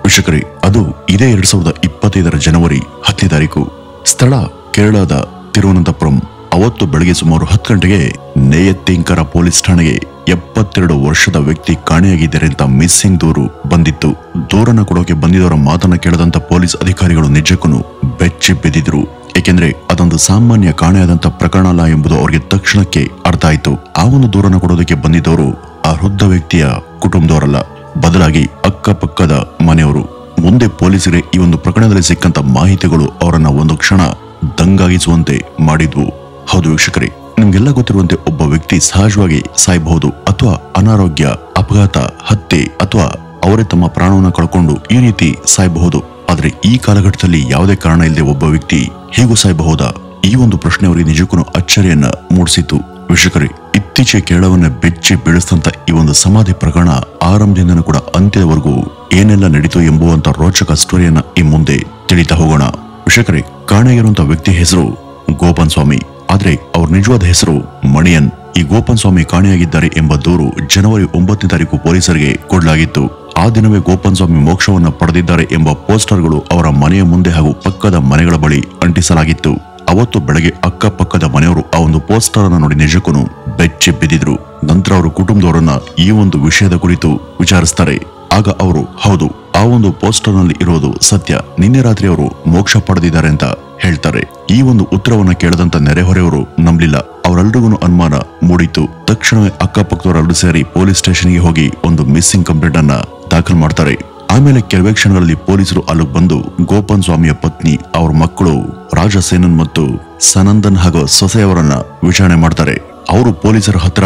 ವೀಕ್ಷಕರೇ, ಅದು ಇದೇ 2025 ಜನವರಿ 10ನೇ ತಾರೀಕು. ಸ್ಥಳ ಕೇರಳದ ತಿರುವನಂತಪುರಂ. ಅವತ್ತು ಬೆಳಗ್ಗೆ ಸುಮಾರು 10 ಗಂಟೆಗೆ ನೇಯತ್ತಿಂಕರ ಪೊಲೀಸ್ ಠಾಣೆಗೆ 72 ವರ್ಷದ ವ್ಯಕ್ತಿ ಕಾಣೆಯಾಗಿದ್ದಾರೆ ಅಂತ ಮಿಸ್ಸಿಂಗ್ ದೂರು ಬಂದಿತ್ತು. ದೂರನ್ನ ಕೊಡೋಕೆ ಬಂದಿದ್ದವರ ಮಾತನ್ನ ಕೇಳದಂತ ಪೊಲೀಸ್ ಅಧಿಕಾರಿಗಳು ನಿಜಕ್ಕೂ ಬೆಚ್ಚಿ ಬಿದ್ದಿದ್ರು. ಏಕೆಂದ್ರೆ ಅದೊಂದು ಸಾಮಾನ್ಯ ಕಾಣೆಯಾದಂತ ಪ್ರಕರಣ ಅಲ್ಲ ಎಂಬುದು ಅವರಿಗೆ ತಕ್ಷಣಕ್ಕೆ ಅರ್ಥ ಆಯ್ತು. ಆ ಒಂದು ದೂರನ್ನ ಕೊಡೋದಕ್ಕೆ ಬಂದಿದ್ದವರು ಆ ವೃದ್ಧ ವ್ಯಕ್ತಿಯ ಕುಟುಂಬದವರಲ್ಲ, ಬದಲಾಗಿ ಅಕ್ಕಪಕ್ಕದ ಮನೆಯವರು. ಮುಂದೆ ಪೊಲೀಸರಿಗೆ ಈ ಒಂದು ಪ್ರಕರಣದಲ್ಲಿ ಸಿಕ್ಕಂತ ಮಾಹಿತಿಗಳು ಅವರನ್ನ ಒಂದು ಕ್ಷಣ ದಂಗಾಗಿಸುವಂತೆ ಮಾಡಿದ್ವು. ಹೌದು ವೀಕ್ಷಕರೇ, ನಿಮ್ಗೆಲ್ಲ ಗೊತ್ತಿರುವಂತೆ ಒಬ್ಬ ವ್ಯಕ್ತಿ ಸಹಜವಾಗಿ ಸಾಯಬಹುದು, ಅಥವಾ ಅನಾರೋಗ್ಯ, ಅಪಘಾತ, ಹತ್ಯೆ, ಅಥವಾ ಅವರೇ ತಮ್ಮ ಪ್ರಾಣವನ್ನು ಕಳ್ಕೊಂಡು ಈ ರೀತಿ ಸಾಯಬಹುದು. ಆದ್ರೆ ಈ ಕಾಲಘಟ್ಟದಲ್ಲಿ ಯಾವುದೇ ಕಾರಣ ಇಲ್ಲದೆ ಒಬ್ಬ ವ್ಯಕ್ತಿ ಹೀಗೂ ಸಾಯಬಹುದಾ? ಈ ಒಂದು ಪ್ರಶ್ನೆ ಅವರಿಗೆ ನಿಜಕ್ಕೂ ಅಚ್ಚರಿಯನ್ನ ಮೂಡಿಸಿತು. ವೀಕ್ಷಕರೇ, ಇತ್ತೀಚೆಗೆ ಕೇರಳವನ್ನ ಬೆಚ್ಚಿ ಬೀಳಿಸಿದಂತ ಈ ಒಂದು ಸಮಾಧಿ ಪ್ರಕರಣ ಆರಂಭದಿಂದನೂ ಕೂಡ ಅಂತ್ಯದವರೆಗೂ ಏನೆಲ್ಲ ನಡೀತು ಎಂಬುವಂತ ರೋಚಕ ಸ್ಟೋರಿಯನ್ನ ಈ ಮುಂದೆ ತಿಳಿತಾ ಹೋಗೋಣ. ವೀಕ್ಷಕರೇ, ಕಾಣೆಯಾಗಿರುವಂತ ವ್ಯಕ್ತಿ ಹೆಸರು ಗೋಪನ್ ಸ್ವಾಮಿ, ಆದ್ರೆ ಅವ್ರ ನಿಜವಾದ ಹೆಸರು ಮಣಿಯನ್. ಈ ಗೋಪನ್ ಸ್ವಾಮಿ ಕಾಣೆಯಾಗಿದ್ದಾರೆ ಎಂಬ ದೂರು ಜನವರಿ 9ನೇ ತಾರೀಕು ಪೊಲೀಸರಿಗೆ ಕೊಡಲಾಗಿತ್ತು. ಆ ದಿನವೇ ಗೋಪನ್ ಸ್ವಾಮಿ ಮೋಕ್ಷವನ್ನ ಪಡೆದಿದ್ದಾರೆ ಎಂಬ ಪೋಸ್ಟರ್ಗಳು ಅವರ ಮನೆಯ ಮುಂದೆ ಹಾಗೂ ಪಕ್ಕದ ಮನೆಗಳ ಬಳಿ ಅಂಟಿಸಲಾಗಿತ್ತು. ಅವತ್ತು ಬೆಳಗ್ಗೆ ಅಕ್ಕಪಕ್ಕದ ಮನೆಯವರು ಆ ಒಂದು ಪೋಸ್ಟರ್ ಅನ್ನು ನೋಡಿ ನಿಜಕ್ಕೂ ಬೆಚ್ಚಿ ಬಿದ್ದಿದ್ರು. ನಂತರ ಅವರು ಕುಟುಂಬದವರನ್ನ ಈ ಒಂದು ವಿಷಯದ ಕುರಿತು ವಿಚಾರಿಸ್ತಾರೆ. ಆಗ ಅವರು, ಹೌದು, ಆ ಒಂದು ಪೋಸ್ಟರ್ ನಲ್ಲಿ ಇರೋದು ಸತ್ಯ, ನಿನ್ನೆ ರಾತ್ರಿ ಅವರು ಮೋಕ್ಷ ಪಡೆದಿದ್ದಾರೆ ಅಂತ ಹೇಳ್ತಾರೆ. ಈ ಒಂದು ಉತ್ತರವನ್ನ ಕೇಳದಂತ ನೆರೆಹೊರೆಯವರು ನಂಬಲಿಲ್ಲ. ಅವರೆಲ್ಲರಿಗೂ ಅನುಮಾನ ಮೂಡಿತು. ತಕ್ಷಣವೇ ಅಕ್ಕಪಕ್ಕದವರೆಲ್ಲರೂ ಸೇರಿ ಪೊಲೀಸ್ ಸ್ಟೇಷನ್ಗೆ ಹೋಗಿ ಒಂದು ಮಿಸ್ಸಿಂಗ್ ಕಂಪ್ಲೇಂಟ್ ಅನ್ನ ದಾಖಲು ಮಾಡ್ತಾರೆ. ಆಮೇಲೆ ಕೆಲವೇ ಕ್ಷಣಗಳಲ್ಲಿ ಪೊಲೀಸರು ಅಲ್ಲಿಗೆ ಬಂದು ಗೋಪನ್ ಸ್ವಾಮಿಯ ಪತ್ನಿ, ಅವ್ರ ಮಕ್ಕಳು ರಾಜಸೇನನ್ ಮತ್ತು ಸನಂದನ್ ಹಾಗೂ ಸೊಸೆಯವರನ್ನ ವಿಚಾರಣೆ ಮಾಡ್ತಾರೆ. ಅವರು ಪೊಲೀಸರ ಹತ್ರ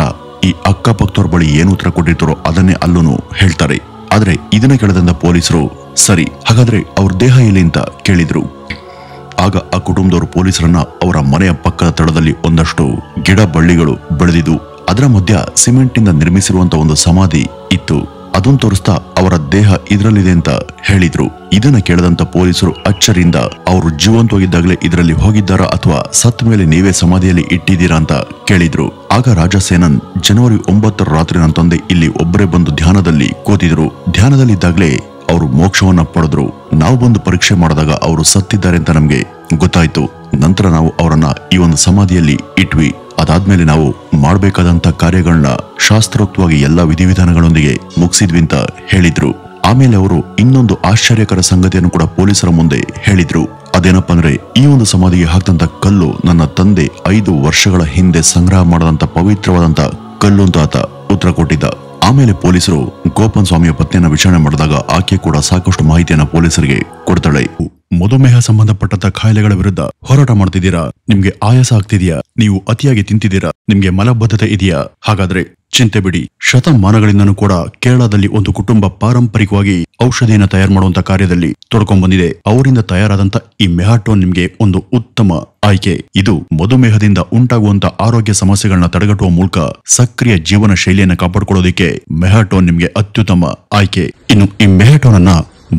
ಈ ಅಕ್ಕಪಕ್ಕದವ್ರ ಬಳಿ ಏನು ಉತ್ತರ ಕೊಟ್ಟಿರ್ತಾರೋ ಅದನ್ನೇ ಅಲ್ಲೂ ಹೇಳ್ತಾರೆ. ಆದ್ರೆ ಇದನ್ನ ಕೇಳದಂತ ಪೊಲೀಸರು, ಸರಿ ಹಾಗಾದ್ರೆ ಅವ್ರ ದೇಹ ಎಲ್ಲಿ ಅಂತ ಕೇಳಿದ್ರು. ಆಗ ಆ ಕುಟುಂಬದವರು ಪೊಲೀಸರನ್ನ ಅವರ ಮನೆಯ ಪಕ್ಕದ ತಳದಲ್ಲಿ ಒಂದಷ್ಟು ಗಿಡ ಬಳ್ಳಿಗಳು ಬೆಳೆದಿದ್ದು, ಅದರ ಮಧ್ಯ ಸಿಮೆಂಟ್ ನಿಂದ ನಿರ್ಮಿಸಿರುವಂತ ಒಂದು ಸಮಾಧಿ ಇತ್ತು. ಅದನ್ನು ತೋರಿಸ್ತಾ ಅವರ ದೇಹ ಇದರಲ್ಲಿದೆ ಅಂತ ಹೇಳಿದ್ರು. ಇದನ್ನ ಕೇಳದಂತ ಪೊಲೀಸರು ಅಚ್ಚರಿಯಿಂದ ಅವರು ಜೀವಂತವಾಗಿದ್ದಾಗಲೇ ಇದರಲ್ಲಿ ಹೋಗಿದ್ದಾರಾ ಅಥವಾ ಸತ್ ಮೇಲೆ ನೀವೇ ಸಮಾಧಿಯಲ್ಲಿ ಇಟ್ಟಿದ್ದೀರಾ ಅಂತ ಕೇಳಿದ್ರು. ಆಗ ರಾಜಸೇನನ್, ಜನವರಿ 9 ರಾತ್ರಿ ನನ್ನ ತಂದೆ ಇಲ್ಲಿ ಒಬ್ಬರೇ ಬಂದು ಧ್ಯಾನದಲ್ಲಿ ಕೂತಿದ್ರು. ಧ್ಯಾನದಲ್ಲಿದ್ದಾಗಲೇ ಅವರು ಮೋಕ್ಷವನ್ನ ಪಡೆದ್ರು. ನಾವು ಬಂದು ಪರೀಕ್ಷೆ ಮಾಡಿದಾಗ ಅವರು ಸತ್ತಿದ್ದಾರೆ ಅಂತ ನಮ್ಗೆ ಗೊತ್ತಾಯ್ತು. ನಂತರ ನಾವು ಅವರನ್ನ ಈ ಒಂದು ಸಮಾಧಿಯಲ್ಲಿ ಇಟ್ವಿ. ಅದಾದ್ಮೇಲೆ ನಾವು ಮಾಡಬೇಕಾದಂತ ಕಾರ್ಯಗಳನ್ನ ಶಾಸ್ತ್ರೋಕ್ತವಾಗಿ ಎಲ್ಲಾ ವಿಧಿವಿಧಾನಗಳೊಂದಿಗೆ ಮುಗಿಸಿದ್ವಿ ಅಂತ ಹೇಳಿದ್ರು. ಆಮೇಲೆ ಅವರು ಇನ್ನೊಂದು ಆಶ್ಚರ್ಯಕರ ಸಂಗತಿಯನ್ನು ಕೂಡ ಪೊಲೀಸರ ಮುಂದೆ ಹೇಳಿದ್ರು. ಅದೇನಪ್ಪ ಅಂದ್ರೆ, ಈ ಒಂದು ಸಮಾಧಿಗೆ ಹಾಕಿದಂತ ಕಲ್ಲು ನನ್ನ ತಂದೆ 5 ವರ್ಷಗಳ ಹಿಂದೆ ಸಂಗ್ರಹ ಮಾಡದಂತ ಪವಿತ್ರವಾದಂತ ಕಲ್ಲು ಅಂತ ಆತ ಉತ್ತರ ಕೊಟ್ಟಿದ್ದ. ಆಮೇಲೆ ಪೊಲೀಸರು ಗೋಪನ್ ಸ್ವಾಮಿಯ ಪತ್ನಿಯನ್ನ ವಿಚಾರಣೆ ಮಾಡಿದಾಗ ಆಕೆ ಕೂಡ ಸಾಕಷ್ಟು ಮಾಹಿತಿಯನ್ನ ಪೊಲೀಸರಿಗೆ ಕೊಡ್ತಾಳೆ. ಮಧುಮೇಹ ಸಂಬಂಧಪಟ್ಟಂತ ಕಾಯಿಲೆಗಳ ವಿರುದ್ಧ ಹೋರಾಟ ಮಾಡ್ತಿದ್ದೀರಾ? ನಿಮ್ಗೆ ಆಯಾಸ ಆಗ್ತಿದ್ಯಾ? ನೀವು ಅತಿಯಾಗಿ ತಿಂತಿದ್ದೀರಾ? ನಿಮ್ಗೆ ಮಲಬದ್ಧತೆ ಇದೆಯಾ? ಹಾಗಾದ್ರೆ ಚಿಂತೆ ಬಿಡಿ. ಶತಮಾನಗಳಿಂದನೂ ಕೂಡ ಕೇರಳದಲ್ಲಿ ಒಂದು ಕುಟುಂಬ ಪಾರಂಪರಿಕವಾಗಿ ಔಷಧಿಯನ್ನ ತಯಾರು ಮಾಡುವಂತ ಕಾರ್ಯದಲ್ಲಿ ತೊಡ್ಕೊಂಡ್ ಬಂದಿದೆ. ಅವರಿಂದ ತಯಾರಾದಂತ ಈ ಮೆಹಾಟೋನ್ ನಿಮ್ಗೆ ಒಂದು ಉತ್ತಮ ಆಯ್ಕೆ. ಇದು ಮಧುಮೇಹದಿಂದ ಉಂಟಾಗುವಂತ ಆರೋಗ್ಯ ಸಮಸ್ಯೆಗಳನ್ನ ತಡೆಗಟ್ಟುವ ಮೂಲಕ ಸಕ್ರಿಯ ಜೀವನ ಶೈಲಿಯನ್ನು ಕಾಪಾಡಿಕೊಳ್ಳೋದಕ್ಕೆ ಮೆಹಾಟೋನ್ ನಿಮ್ಗೆ ಅತ್ಯುತ್ತಮ ಆಯ್ಕೆ. ಇನ್ನು ಈ ಮೆಹಾಟೋನ್ ಅನ್ನ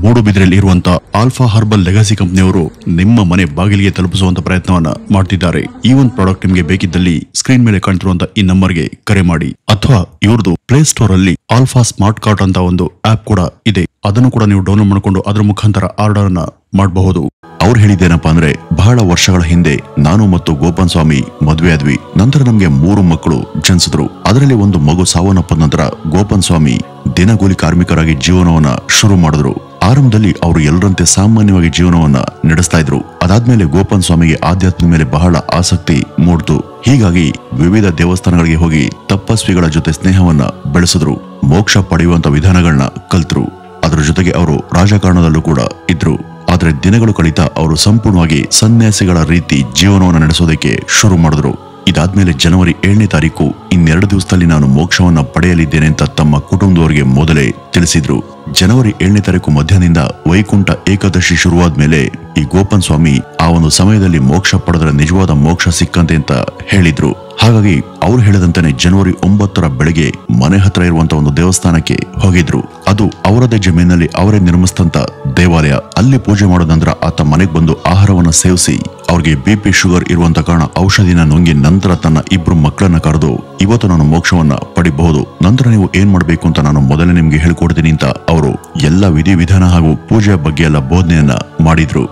ಮೂಡುಬಿದ್ರೆಯಲ್ಲಿ ಇರುವಂತ ಆಲ್ಫಾ ಹರ್ಬಲ್ ಲೆಗಸಿ ಕಂಪನಿಯವರು ನಿಮ್ಮ ಮನೆ ಬಾಗಿಲಿಗೆ ತಲುಪಿಸುವಂತ ಪ್ರಯತ್ನವನ್ನ ಮಾಡ್ತಿದ್ದಾರೆ. ಈ ಒಂದು ಪ್ರಾಡಕ್ಟ್ ನಿಮಗೆ ಬೇಕಿದ್ದಲ್ಲಿ ಸ್ಕ್ರೀನ್ ಮೇಲೆ ಕಾಣ್ತಿರುವಂತ ಈ ನಂಬರ್ಗೆ ಕರೆ ಮಾಡಿ, ಅಥವಾ ಇವ್ರದ್ದು ಪ್ಲೇ ಸ್ಟೋರ್ ಅಲ್ಲಿ ಆಲ್ಫಾ ಸ್ಮಾರ್ಟ್ ಕಾರ್ಟ್ ಅಂತ ಒಂದು ಆಪ್ ಕೂಡ ಇದೆ. ಅದನ್ನು ಕೂಡ ನೀವು ಡೌನ್ಲೋಡ್ ಮಾಡಿಕೊಂಡು ಅದರ ಮುಖಾಂತರ ಆರ್ಡರ್ ಅನ್ನ ಮಾಡಬಹುದು. ಅವ್ರು ಹೇಳಿದ್ದೇನಪ್ಪಾ ಅಂದ್ರೆ, ಬಹಳ ವರ್ಷಗಳ ಹಿಂದೆ ನಾನು ಮತ್ತು ಗೋಪನ್ ಸ್ವಾಮಿ ಮದುವೆ ಆದ್ವಿ. ನಂತರ ನಮ್ಗೆ 3 ಮಕ್ಕಳು ಜನಿಸಿದ್ರು. ಅದರಲ್ಲಿ ಒಂದು ಮಗು ಸಾವನ್ನಪ್ಪ ನಂತರ ಗೋಪನ್ ಸ್ವಾಮಿ ದಿನಗೂಲಿ ಕಾರ್ಮಿಕರಾಗಿ ಜೀವನವನ್ನ ಶುರು ಮಾಡಿದ್ರು. ಆರಂಭದಲ್ಲಿ ಅವರು ಎಲ್ಲರಂತೆ ಸಾಮಾನ್ಯವಾಗಿ ಜೀವನವನ್ನ ನಡೆಸ್ತಾ ಇದ್ರು. ಅದಾದ್ಮೇಲೆ ಗೋಪನ್ ಸ್ವಾಮಿಗೆ ಆಧ್ಯಾತ್ಮದ ಮೇಲೆ ಬಹಳ ಆಸಕ್ತಿ ಮೂಡ್ತು. ಹೀಗಾಗಿ ವಿವಿಧ ದೇವಸ್ಥಾನಗಳಿಗೆ ಹೋಗಿ ತಪಸ್ವಿಗಳ ಜೊತೆ ಸ್ನೇಹವನ್ನ ಬೆಳೆಸಿದ್ರು. ಮೋಕ್ಷ ಪಡೆಯುವಂತ ವಿಧಾನಗಳನ್ನ ಕಲ್ತರು. ಅದರ ಜೊತೆಗೆ ಅವರು ರಾಜಕಾರಣದಲ್ಲೂ ಕೂಡ ಇದ್ರು. ಆದ್ರೆ ದಿನಗಳು ಕಳೀತಾ ಅವರು ಸಂಪೂರ್ಣವಾಗಿ ಸನ್ಯಾಸಿಗಳ ರೀತಿ ಜೀವನವನ್ನು ನಡೆಸೋದಕ್ಕೆ ಶುರು ಮಾಡಿದ್ರು. ಇದಾದ್ಮೇಲೆ ಜನವರಿ 7ನೇ ತಾರೀಕು, ಇನ್ನೆರಡು ದಿವಸದಲ್ಲಿ ನಾನು ಮೋಕ್ಷವನ್ನ ಪಡೆಯಲಿದ್ದೇನೆ ಅಂತ ತಮ್ಮ ಕುಟುಂಬದವರಿಗೆ ಮೊದಲೇ ತಿಳಿಸಿದ್ರು. ಜನವರಿ 7ನೇ ತಾರೀಕು ಮಧ್ಯಾಹ್ನದಿಂದ ವೈಕುಂಠ ಏಕಾದಶಿ ಶುರುವಾದ್ಮೇಲೆ ಈ ಗೋಪನ್ ಸ್ವಾಮಿ ಆ ಒಂದು ಸಮಯದಲ್ಲಿ ಮೋಕ್ಷ ಪಡೆದರೆ ನಿಜವಾದ ಮೋಕ್ಷ ಸಿಕ್ಕಂತೆ ಅಂತ ಹೇಳಿದ್ರು. ಹಾಗಾಗಿ ಅವ್ರು ಹೇಳಿದಂತಾನೆ ಜನವರಿ 9 ಬೆಳಗ್ಗೆ ಮನೆ ಹತ್ರ ಇರುವಂತ ಒಂದು ದೇವಸ್ಥಾನಕ್ಕೆ ಹೋಗಿದ್ರು. ಅದು ಅವರದೇ ಜಮೀನಲ್ಲಿ ಅವರೇ ನಿರ್ಮಿಸಿದಂತ ದೇವಾಲಯ. ಅಲ್ಲಿ ಪೂಜೆ ಮಾಡೋ ನಂತರ ಆತ ಮನೆಗೆ ಬಂದು ಆಹಾರವನ್ನ ಸೇವಿಸಿ ಅವ್ರಿಗೆ BP ಶುಗರ್ ಇರುವಂತ ಕಾರಣ ಔಷಧಿನ ನುಂಗಿ ನಂತರ ತನ್ನ 2 ಮಕ್ಕಳನ್ನ ಕರೆದು ಇವತ್ತು ನಾನು ಮೋಕ್ಷವನ್ನ ಪಡಿಬಹುದು, ನಂತರ ನೀವು ಏನ್ ಮಾಡ್ಬೇಕು ಅಂತ ನಾನು ಮೊದಲೇ ನಿಮ್ಗೆ ಹೇಳ್ಕೊಡ್ತೀನಿ ಅಂತ ಅವರು ಎಲ್ಲ ವಿಧಿವಿಧಾನ ಹಾಗೂ ಪೂಜೆಯ ಬಗ್ಗೆ ಎಲ್ಲ ಬೋಧನೆಯನ್ನ ಮಾಡಿದ್ರು.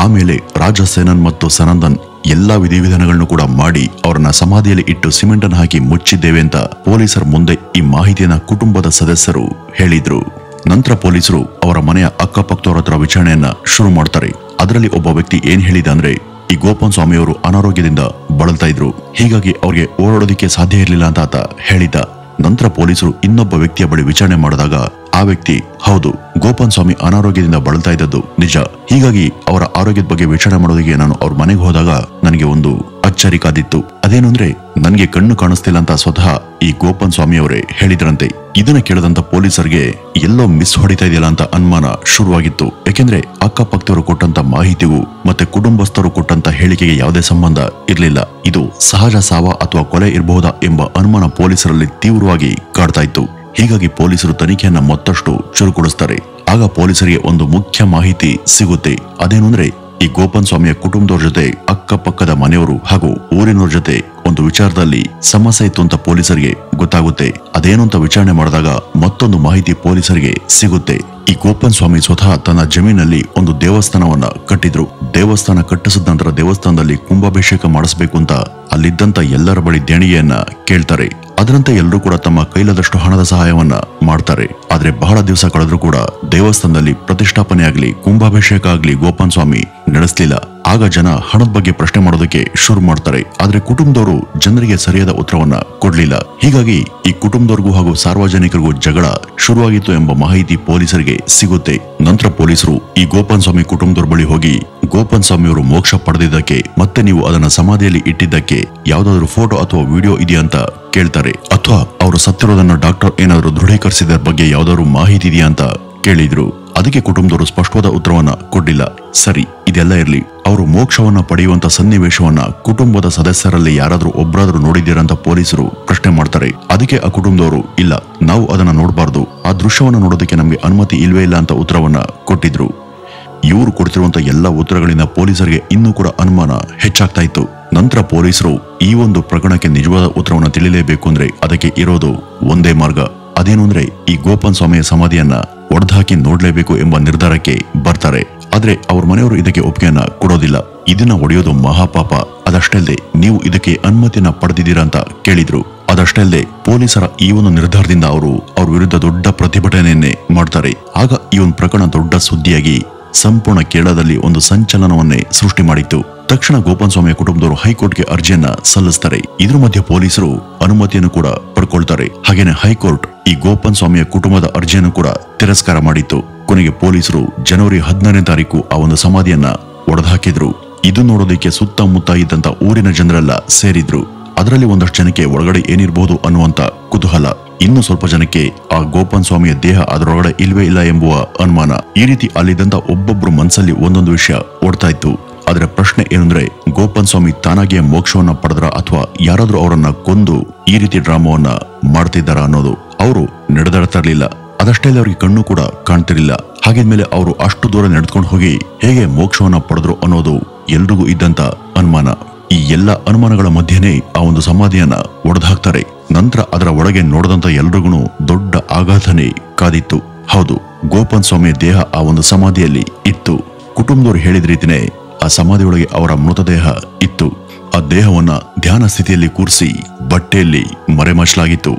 ಆಮೇಲೆ ರಾಜ ಸೇನನ್ ಮತ್ತು ಸನಂದನ್ ಎಲ್ಲಾ ವಿಧಿವಿಧಾನಗಳನ್ನು ಕೂಡ ಮಾಡಿ ಅವರನ್ನ ಸಮಾಧಿಯಲ್ಲಿ ಇಟ್ಟು ಸಿಮೆಂಟ್ ಅನ್ನು ಹಾಕಿ ಮುಚ್ಚಿದ್ದೇವೆ ಅಂತ ಪೊಲೀಸರ ಮುಂದೆ ಈ ಮಾಹಿತಿಯನ್ನ ಕುಟುಂಬದ ಸದಸ್ಯರು ಹೇಳಿದ್ರು. ನಂತರ ಪೊಲೀಸರು ಅವರ ಮನೆಯ ಅಕ್ಕಪಕ್ಕದವರ ಹತ್ರ ವಿಚಾರಣೆಯನ್ನ ಶುರು ಮಾಡ್ತಾರೆ. ಅದರಲ್ಲಿ ಒಬ್ಬ ವ್ಯಕ್ತಿ ಏನ್ ಹೇಳಿದ ಅಂದ್ರೆ, ಈ ಗೋಪನ್ ಸ್ವಾಮಿಯವರು ಅನಾರೋಗ್ಯದಿಂದ ಬಳಲ್ತಾ ಇದ್ರು, ಹೀಗಾಗಿ ಅವ್ರಿಗೆ ಓಡಾಡೋದಿಕ್ಕೆ ಸಾಧ್ಯ ಇರಲಿಲ್ಲ ಅಂತ ಆತ ಹೇಳಿದ. ನಂತರ ಪೊಲೀಸರು ಇನ್ನೊಬ್ಬ ವ್ಯಕ್ತಿಯ ಬಳಿ ವಿಚಾರಣೆ ಮಾಡಿದಾಗ ಆ ವ್ಯಕ್ತಿ, ಹೌದು, ಗೋಪನ್ ಸ್ವಾಮಿ ಅನಾರೋಗ್ಯದಿಂದ ಬಳಲ್ತಾ ಇದ್ದದ್ದು ನಿಜ, ಹೀಗಾಗಿ ಅವರ ಆರೋಗ್ಯದ ಬಗ್ಗೆ ವಿಚಾರಣೆ ಮಾಡೋದಕ್ಕೆ ನಾನು ಅವ್ರ ಮನೆಗೆ ಹೋದಾಗ ನನಗೆ ಒಂದು ಅಚ್ಚರಿ ಕಾದಿತ್ತು. ಅದೇನು ಅಂದ್ರೆ ನನಗೆ ಕಣ್ಣು ಕಾಣಿಸ್ತಿಲ್ಲ ಅಂತ ಸ್ವತಃ ಈ ಗೋಪನ್ ಸ್ವಾಮಿ ಅವರೇ ಹೇಳಿದ್ರಂತೆ. ಇದನ್ನ ಕೇಳದಂತ ಪೊಲೀಸರಿಗೆ ಎಲ್ಲೋ ಮಿಸ್ ಹೊಡಿತಾ ಇದೆಯಲ್ಲ ಅಂತ ಅನುಮಾನ ಶುರುವಾಗಿತ್ತು. ಯಾಕೆಂದ್ರೆ ಅಕ್ಕಪಕ್ಕದವರು ಕೊಟ್ಟಂತ ಮಾಹಿತಿಗೂ ಮತ್ತೆ ಕುಟುಂಬಸ್ಥರು ಕೊಟ್ಟಂತ ಹೇಳಿಕೆಗೆ ಯಾವುದೇ ಸಂಬಂಧ ಇರಲಿಲ್ಲ. ಇದು ಸಹಜ ಸಾವ ಅಥವಾ ಕೊಲೆ ಇರಬಹುದಾ ಎಂಬ ಅನುಮಾನ ಪೊಲೀಸರಲ್ಲಿ ತೀವ್ರವಾಗಿ ಕಾಡ್ತಾ ಇತ್ತು. ಹೀಗಾಗಿ ಪೊಲೀಸರು ತನಿಖೆಯನ್ನ ಮತ್ತಷ್ಟು ಚುರುಕುಗೊಳಿಸ್ತಾರೆ. ಆಗ ಪೊಲೀಸರಿಗೆ ಒಂದು ಮುಖ್ಯ ಮಾಹಿತಿ ಸಿಗುತ್ತೆ. ಅದೇನು ಅಂದ್ರೆ, ಈ ಗೋಪನ್ ಸ್ವಾಮಿಯ ಕುಟುಂಬದವ್ರ ಜೊತೆ ಅಕ್ಕಪಕ್ಕದ ಮನೆಯವರು ಹಾಗೂ ಊರಿನವ್ರ ಜೊತೆ ಒಂದು ವಿಚಾರದಲ್ಲಿ ಸಮಸ್ಯೆ ಇತ್ತು ಅಂತ ಪೊಲೀಸರಿಗೆ ಗೊತ್ತಾಗುತ್ತೆ. ಅದೇನು ಅಂತ ವಿಚಾರಣೆ ಮಾಡಿದಾಗ ಮತ್ತೊಂದು ಮಾಹಿತಿ ಪೊಲೀಸರಿಗೆ ಸಿಗುತ್ತೆ. ಈ ಗೋಪನ್ ಸ್ವಾಮಿ ಸ್ವತಃ ತನ್ನ ಜಮೀನಲ್ಲಿ ಒಂದು ದೇವಸ್ಥಾನವನ್ನ ಕಟ್ಟಿದ್ರು. ದೇವಸ್ಥಾನ ಕಟ್ಟಿಸಿದ ನಂತರ ದೇವಸ್ಥಾನದಲ್ಲಿ ಕುಂಭಾಭಿಷೇಕ ಮಾಡಿಸಬೇಕು ಅಂತ ಅಲ್ಲಿದ್ದಂತ ಎಲ್ಲರ ಬಳಿ ದೇಣಿಗೆಯನ್ನ ಕೇಳ್ತಾರೆ. ಅದರಂತೆ ಎಲ್ಲರೂ ಕೂಡ ತಮ್ಮ ಕೈಲಾದಷ್ಟು ಹಣದ ಸಹಾಯವನ್ನ ಮಾಡ್ತಾರೆ. ಆದ್ರೆ ಬಹಳ ದಿವಸ ಕಳೆದ್ರೂ ಕೂಡ ದೇವಸ್ಥಾನದಲ್ಲಿ ಪ್ರತಿಷ್ಠಾಪನೆ ಆಗ್ಲಿ ಕುಂಭಾಭಿಷೇಕ ಆಗ್ಲಿ ಗೋಪನ್ ಸ್ವಾಮಿ ನಡೆಸಲಿಲ್ಲ. ಆಗ ಜನ ಹಣದ ಬಗ್ಗೆ ಪ್ರಶ್ನೆ ಮಾಡೋದಕ್ಕೆ ಶುರು ಮಾಡ್ತಾರೆ. ಆದ್ರೆ ಕುಟುಂಬದವರು ಜನರಿಗೆ ಸರಿಯಾದ ಉತ್ತರವನ್ನ ಕೊಡ್ಲಿಲ್ಲ. ಹೀಗಾಗಿ ಈ ಕುಟುಂಬದವ್ರಿಗೂ ಹಾಗೂ ಸಾರ್ವಜನಿಕರಿಗೂ ಜಗಳ ಶುರುವಾಗಿತ್ತು ಎಂಬ ಮಾಹಿತಿ ಪೊಲೀಸರಿಗೆ ಸಿಗುತ್ತೆ. ನಂತರ ಪೊಲೀಸರು ಈ ಗೋಪನ್ ಸ್ವಾಮಿ ಕುಟುಂಬದವ್ರ ಬಳಿ ಹೋಗಿ ಗೋಪನ್ ಸ್ವಾಮಿ ಅವರು ಮೋಕ್ಷ ಪಡೆದಿದ್ದಕ್ಕೆ ಮತ್ತೆ ನೀವು ಅದನ್ನ ಸಮಾಧಿಯಲ್ಲಿ ಇಟ್ಟಿದ್ದಕ್ಕೆ ಯಾವ್ದಾದ್ರು ಫೋಟೋ ಅಥವಾ ವಿಡಿಯೋ ಇದೆಯಾ ಅಂತ ಕೇಳ್ತಾರೆ. ಅಥವಾ ಅವರು ಸತ್ತಿರೋದನ್ನ ಡಾಕ್ಟರ್ ಏನಾದ್ರು ದೃಢೀಕರಿಸಿದ ಬಗ್ಗೆ ಯಾವ್ದಾದ್ರು ಮಾಹಿತಿ ಇದೆಯಾ ಅಂತ ಕೇಳಿದ್ರು. ಅದಕ್ಕೆ ಕುಟುಂಬದವರು ಸ್ಪಷ್ಟವಾದ ಉತ್ತರವನ್ನ ಕೊಡ್ಲಿಲ್ಲ. ಸರಿ, ಇದೆಲ್ಲ ಇರ್ಲಿ, ಅವರು ಮೋಕ್ಷವನ್ನ ಪಡೆಯುವಂತ ಸನ್ನಿವೇಶವನ್ನ ಕುಟುಂಬದ ಸದಸ್ಯರಲ್ಲಿ ಯಾರಾದ್ರೂ ಒಬ್ಬರಾದ್ರೂ ನೋಡಿದ್ದೀರಾ ಅಂತ ಪೊಲೀಸರು ಪ್ರಶ್ನೆ ಮಾಡ್ತಾರೆ. ಅದಕ್ಕೆ ಆ ಕುಟುಂಬದವರು, ಇಲ್ಲ, ನಾವು ಅದನ್ನ ನೋಡಬಾರ್ದು, ಆ ದೃಶ್ಯವನ್ನ ನೋಡೋದಕ್ಕೆ ನಮ್ಗೆ ಅನುಮತಿ ಇಲ್ವೇ ಇಲ್ಲ ಅಂತ ಉತ್ತರವನ್ನ ಕೊಟ್ಟಿದ್ರು. ಇವರು ಕೊಡ್ತಿರುವಂತ ಎಲ್ಲ ಉತ್ತರಗಳಿಂದ ಪೊಲೀಸರಿಗೆ ಇನ್ನೂ ಕೂಡ ಅನುಮಾನ ಹೆಚ್ಚಾಗ್ತಾ ಇತ್ತು. ನಂತರ ಪೊಲೀಸರು ಈ ಒಂದು ಪ್ರಕರಣಕ್ಕೆ ನಿಜವಾದ ಉತ್ತರವನ್ನ ತಿಳಿಯಲೇಬೇಕು ಅಂದ್ರೆ ಅದಕ್ಕೆ ಇರೋದು ಒಂದೇ ಮಾರ್ಗ. ಅದೇನು ಅಂದ್ರೆ ಈ ಗೋಪನ್ ಸ್ವಾಮಿಯ ಸಮಾಧಿಯನ್ನ ಒಡೆದಾಕಿ ನೋಡ್ಲೇಬೇಕು ಎಂಬ ನಿರ್ಧಾರಕ್ಕೆ ಬರ್ತಾರೆ. ಆದ್ರೆ ಅವ್ರ ಮನೆಯವರು ಇದಕ್ಕೆ ಒಪ್ಪಿಗೆಯನ್ನ ಕೊಡೋದಿಲ್ಲ. ಇದನ್ನ ಒಡೆಯೋದು ಮಹಾಪಾಪ, ಅದಷ್ಟೇ ಅಲ್ಲದೆ ನೀವು ಇದಕ್ಕೆ ಅನುಮತಿಯನ್ನ ಪಡೆದಿದ್ದೀರಾ ಅಂತ ಕೇಳಿದ್ರು. ಅದಷ್ಟೇ ಅಲ್ಲದೆ ಪೊಲೀಸರ ಈ ಒಂದು ನಿರ್ಧಾರದಿಂದ ಅವ್ರ ವಿರುದ್ಧ ದೊಡ್ಡ ಪ್ರತಿಭಟನೆಯನ್ನೇ ಮಾಡ್ತಾರೆ. ಆಗ ಈ ಒಂದು ಪ್ರಕರಣ ದೊಡ್ಡ ಸುದ್ದಿಯಾಗಿ ಸಂಪೂರ್ಣ ಕೇರಳದಲ್ಲಿ ಒಂದು ಸಂಚಲನವನ್ನೇ ಸೃಷ್ಟಿ ಮಾಡಿತ್ತು. ತಕ್ಷಣ ಗೋಪನ್ ಸ್ವಾಮಿಯ ಕುಟುಂಬದವರು ಹೈಕೋರ್ಟ್ಗೆ ಅರ್ಜಿಯನ್ನ ಸಲ್ಲಿಸ್ತಾರೆ. ಇದ್ರ ಮಧ್ಯೆ ಪೊಲೀಸರು ಅನುಮತಿಯನ್ನು ಕೂಡ ಪಡ್ಕೊಳ್ತಾರೆ. ಹಾಗೇನೆ ಹೈಕೋರ್ಟ್ ಈ ಗೋಪನ್ ಸ್ವಾಮಿಯ ಕುಟುಂಬದ ಅರ್ಜಿಯನ್ನು ಕೂಡ ತಿರಸ್ಕಾರ ಮಾಡಿತ್ತು. ಕೊನೆಗೆ ಪೊಲೀಸರು ಜನವರಿ 16ನೇ ತಾರೀಕು ಆ ಒಂದು ಸಮಾಧಿಯನ್ನ ಒಡೆದುಹಾಕಿದ್ರು. ಇದು ನೋಡೋದಕ್ಕೆ ಸುತ್ತಮುತ್ತ ಇದ್ದಂತ ಊರಿನ ಜನರೆಲ್ಲ ಸೇರಿದ್ರು. ಅದರಲ್ಲಿ ಒಂದಷ್ಟು ಜನಕ್ಕೆ ಒಳಗಡೆ ಏನಿರಬಹುದು ಅನ್ನುವಂತ ಕುತೂಹಲ, ಇನ್ನು ಸ್ವಲ್ಪ ಜನಕ್ಕೆ ಆ ಗೋಪನ್ ಸ್ವಾಮಿಯ ದೇಹ ಅದರೊಳಗಡೆ ಇಲ್ವೇ ಇಲ್ಲ ಎಂಬುವ ಅನುಮಾನ. ಈ ರೀತಿ ಅಲ್ಲಿದ್ದಂತ ಒಬ್ಬೊಬ್ರು ಮನಸ್ಸಲ್ಲಿ ಒಂದೊಂದು ವಿಷಯ ಓಡ್ತಾ ಇತ್ತು. ಆದ್ರೆ ಪ್ರಶ್ನೆ ಏನಂದ್ರೆ, ಗೋಪನ್ ಸ್ವಾಮಿ ತಾನಾಗಿಯೇ ಮೋಕ್ಷವನ್ನ ಪಡೆದ್ರ ಅಥವಾ ಯಾರಾದ್ರೂ ಅವರನ್ನ ಕೊಂದು ಈ ರೀತಿ ಡ್ರಾಮವನ್ನ ಮಾಡ್ತಿದ್ದಾರ ಅನ್ನೋದು ಅವರು ನಡೆದಾಡ್ತಿರ್ಲಿಲ್ಲ. ಅದಷ್ಟೇ ಅವ್ರಿಗೆ ಕಣ್ಣು ಕೂಡ ಕಾಣ್ತಿರ್ಲಿಲ್ಲ. ಹಾಗಿದ್ಮೇಲೆ ಅವರು ಅಷ್ಟು ದೂರ ನಡೆದುಕೊಂಡು ಹೋಗಿ ಹೇಗೆ ಮೋಕ್ಷವನ್ನ ಪಡೆದ್ರು ಅನ್ನೋದು ಎಲ್ರಿಗೂ ಇದ್ದಂತ ಅನುಮಾನ. ಈ ಎಲ್ಲ ಅನುಮಾನಗಳ ಮಧ್ಯೆನೇ ಆ ಒಂದು ಸಮಾಧಿಯನ್ನ ಒಡೆದುಹಾಕ್ತಾರೆ. ನಂತರ ಅದರ ಒಳಗೆ ನೋಡದಂತ ಎಲ್ರಿಗೂ ದೊಡ್ಡ ಆಘಾತನೇ ಕಾದಿತ್ತು. ಹೌದು, ಗೋಪನ್ ಸ್ವಾಮಿಯ ದೇಹ ಆ ಒಂದು ಸಮಾಧಿಯಲ್ಲಿ ಇತ್ತು. ಕುಟುಂಬದವರು ಹೇಳಿದ ರೀತಿನೇ ಆ ಸಮಾಧಿಯೊಳಗೆ ಅವರ ಮೃತದೇಹ ಇತ್ತು. ಆ ದೇಹವನ್ನ ಧ್ಯಾನ ಸ್ಥಿತಿಯಲ್ಲಿ ಕೂರಿಸಿ ಬಟ್ಟೆಯಲ್ಲಿ ಮರೆಮಾಚಲಾಗಿತ್ತು.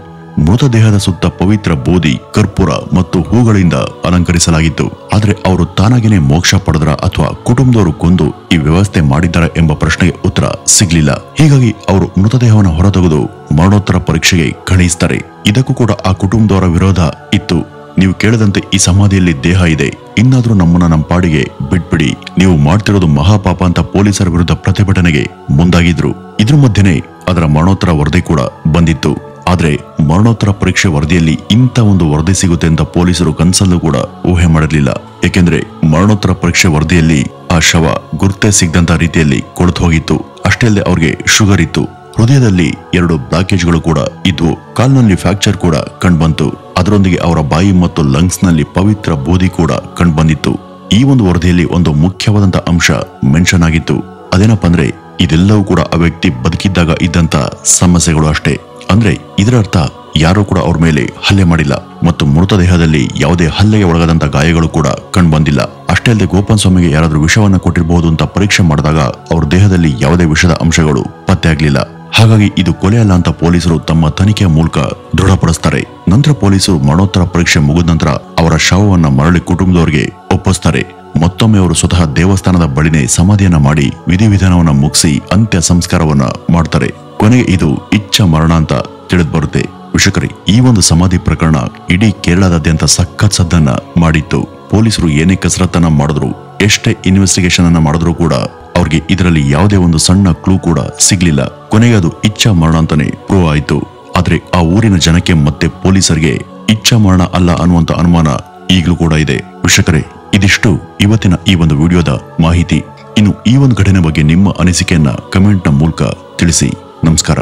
ಮೃತದೇಹದ ಸುತ್ತ ಪವಿತ್ರ ಬೋಧಿ, ಕರ್ಪೂರ ಮತ್ತು ಹೂಗಳಿಂದ ಅಲಂಕರಿಸಲಾಗಿತ್ತು. ಆದ್ರೆ ಅವರು ತಾನಾಗೇನೆ ಮೋಕ್ಷ ಪಡೆದ್ರ ಅಥವಾ ಕುಟುಂಬದವರು ಕೊಂದು ಈ ವ್ಯವಸ್ಥೆ ಮಾಡಿದ್ದಾರ ಎಂಬ ಪ್ರಶ್ನೆಗೆ ಉತ್ತರ ಸಿಗ್ಲಿಲ್ಲ. ಹೀಗಾಗಿ ಅವರು ಮೃತದೇಹವನ್ನು ಹೊರತೆಗೆದು ಮರಣೋತ್ತರ ಪರೀಕ್ಷೆಗೆ ಕಳುಹಿಸ್ತಾರೆ. ಇದಕ್ಕೂ ಕೂಡ ಆ ಕುಟುಂಬದವರ ವಿರೋಧ ಇತ್ತು. ನೀವು ಕೇಳದಂತೆ ಈ ಸಮಾಧಿಯಲ್ಲಿ ದೇಹ ಇದೆ, ಇನ್ನಾದ್ರೂ ನಮ್ಮನ್ನ ನಮ್ಮ ಪಾಡಿಗೆ ಬಿಟ್ಬಿಡಿ, ನೀವು ಮಾಡ್ತಿರೋದು ಮಹಾಪಾಪ ಅಂತ ಪೊಲೀಸರ ವಿರುದ್ಧ ಪ್ರತಿಭಟನೆಗೆ ಮುಂದಾಗಿದ್ರು. ಇದ್ರ ಮಧ್ಯೆನೆ ಅದರ ಮರಣೋತ್ತರ ವರದಿ ಕೂಡ ಬಂದಿತ್ತು. ಆದ್ರೆ ಮರಣೋತ್ತರ ಪರೀಕ್ಷೆ ವರದಿಯಲ್ಲಿ ಇಂಥ ಒಂದು ವರದಿ ಸಿಗುತ್ತೆ ಅಂತ ಪೊಲೀಸರು ಕನ್ಸಲ್ಲೂ ಕೂಡ ಊಹೆ ಮಾಡಿರ್ಲಿಲ್ಲ. ಏಕೆಂದ್ರೆ ಮರಣೋತ್ತರ ಪರೀಕ್ಷೆ ವರದಿಯಲ್ಲಿ ಆ ಶವ ಗುರ್ತೇ ಸಿಗದಂತ ರೀತಿಯಲ್ಲಿ ಕೊಳೆತು ಹೋಗಿತ್ತು. ಅಷ್ಟೇ ಅಲ್ಲದೆ ಅವ್ರಿಗೆ ಶುಗರ್ ಇತ್ತು, ಹೃದಯದಲ್ಲಿ 2 ಬ್ಲಾಕೇಜ್ಗಳು ಕೂಡ ಇದ್ವು, ಕಾಲ್ನಲ್ಲಿ ಫ್ರಾಕ್ಚರ್ ಕೂಡ ಕಂಡುಬಂತು. ಅದರೊಂದಿಗೆ ಅವರ ಬಾಯಿ ಮತ್ತು ಲಂಗ್ಸ್ ನಲ್ಲಿ ಪವಿತ್ರ ಬೂದಿ ಕೂಡ ಕಂಡುಬಂದಿತ್ತು. ಈ ಒಂದು ವರದಿಯಲ್ಲಿ ಒಂದು ಮುಖ್ಯವಾದಂತ ಅಂಶ ಮೆನ್ಷನ್ ಆಗಿತ್ತು. ಅದೇನಪ್ಪ ಅಂದ್ರೆ ಇದೆಲ್ಲವೂ ಕೂಡ ಆ ವ್ಯಕ್ತಿ ಬದುಕಿದ್ದಾಗ ಇದ್ದಂತ ಸಮಸ್ಯೆಗಳು ಅಷ್ಟೇ. ಅಂದ್ರೆ ಇದರ ಅರ್ಥ ಯಾರೂ ಕೂಡ ಅವ್ರ ಮೇಲೆ ಹಲ್ಲೆ ಮಾಡಿಲ್ಲ ಮತ್ತು ಮೃತದೇಹದಲ್ಲಿ ಯಾವುದೇ ಹಲ್ಲೆಗೆ ಒಳಗಾದಂತ ಗಾಯಗಳು ಕೂಡ ಕಂಡುಬಂದಿಲ್ಲ. ಅಷ್ಟೇ ಅಲ್ಲದೆ ಗೋಪಾಲ್ ಸ್ವಾಮಿಗೆ ಯಾರಾದ್ರೂ ವಿಷವನ್ನ ಕೊಟ್ಟಿರಬಹುದು ಅಂತ ಪರೀಕ್ಷೆ ಮಾಡಿದಾಗ ಅವ್ರ ದೇಹದಲ್ಲಿ ಯಾವುದೇ ವಿಷದ ಅಂಶಗಳು ಪತ್ತೆ ಆಗ್ಲಿಲ್ಲ. ಹಾಗಾಗಿ ಇದು ಕೊಲೆ ಅಲ್ಲ ಅಂತ ಪೊಲೀಸರು ತಮ್ಮ ತನಿಖೆಯ ಮೂಲಕ ದೃಢಪಡಿಸ್ತಾರೆ. ನಂತರ ಪೊಲೀಸರು ಮರಣೋತ್ತರ ಪರೀಕ್ಷೆ ಮುಗಿದ ನಂತರ ಅವರ ಶವವನ್ನ ಮರಳಿ ಕುಟುಂಬದವರಿಗೆ ಒಪ್ಪಿಸ್ತಾರೆ. ಮತ್ತೊಮ್ಮೆ ಅವರು ಸ್ವತಃ ದೇವಸ್ಥಾನದ ಬಳಿನೇ ಸಮಾಧಿಯನ್ನ ಮಾಡಿ ವಿಧಿವಿಧಾನವನ್ನ ಮುಗಿಸಿ ಅಂತ್ಯ ಸಂಸ್ಕಾರವನ್ನ ಮಾಡ್ತಾರೆ. ಕೊನೆಗೆ ಇದು ಇಚ್ಛಾ ಮರಣ ಅಂತ ತಿಳಿದು ಬರುತ್ತೆ. ವೀಕ್ಷಕರೇ, ಈ ಒಂದು ಸಮಾಧಿ ಪ್ರಕರಣ ಇಡೀ ಕೇರಳದಾದ್ಯಂತ ಸಖತ್ ಸದ್ದನ್ನ ಮಾಡಿತ್ತು. ಪೊಲೀಸರು ಏನೇ ಕಸರತ್ತನ್ನ ಮಾಡಿದ್ರು, ಎಷ್ಟೇ ಇನ್ವೆಸ್ಟಿಗೇಷನ್ ಅನ್ನ ಮಾಡಿದ್ರು ಕೂಡ ಅವ್ರಿಗೆ ಇದರಲ್ಲಿ ಯಾವುದೇ ಒಂದು ಸಣ್ಣ ಕ್ಲೂ ಕೂಡ ಸಿಗ್ಲಿಲ್ಲ. ಕೊನೆಗೆ ಅದು ಇಚ್ಛಾ ಮರಣ ಅಂತಾನೆ ಪ್ರೂವ್ ಆಯ್ತು. ಆದ್ರೆ ಆ ಊರಿನ ಜನಕ್ಕೆ ಮತ್ತೆ ಪೊಲೀಸರಿಗೆ ಇಚ್ಛಾ ಮರಣ ಅಲ್ಲ ಅನ್ನುವಂತ ಅನುಮಾನ ಈಗಲೂ ಕೂಡ ಇದೆ. ವೀಕ್ಷಕರೇ, ಇದಿಷ್ಟು ಇವತ್ತಿನ ಈ ಒಂದು ವಿಡಿಯೋದ ಮಾಹಿತಿ. ಇನ್ನು ಈ ಒಂದು ಘಟನೆ ಬಗ್ಗೆ ನಿಮ್ಮ ಅನಿಸಿಕೆಯನ್ನ ಕಮೆಂಟ್ ನ ಮೂಲಕ ತಿಳಿಸಿ. ನಮಸ್ಕಾರ.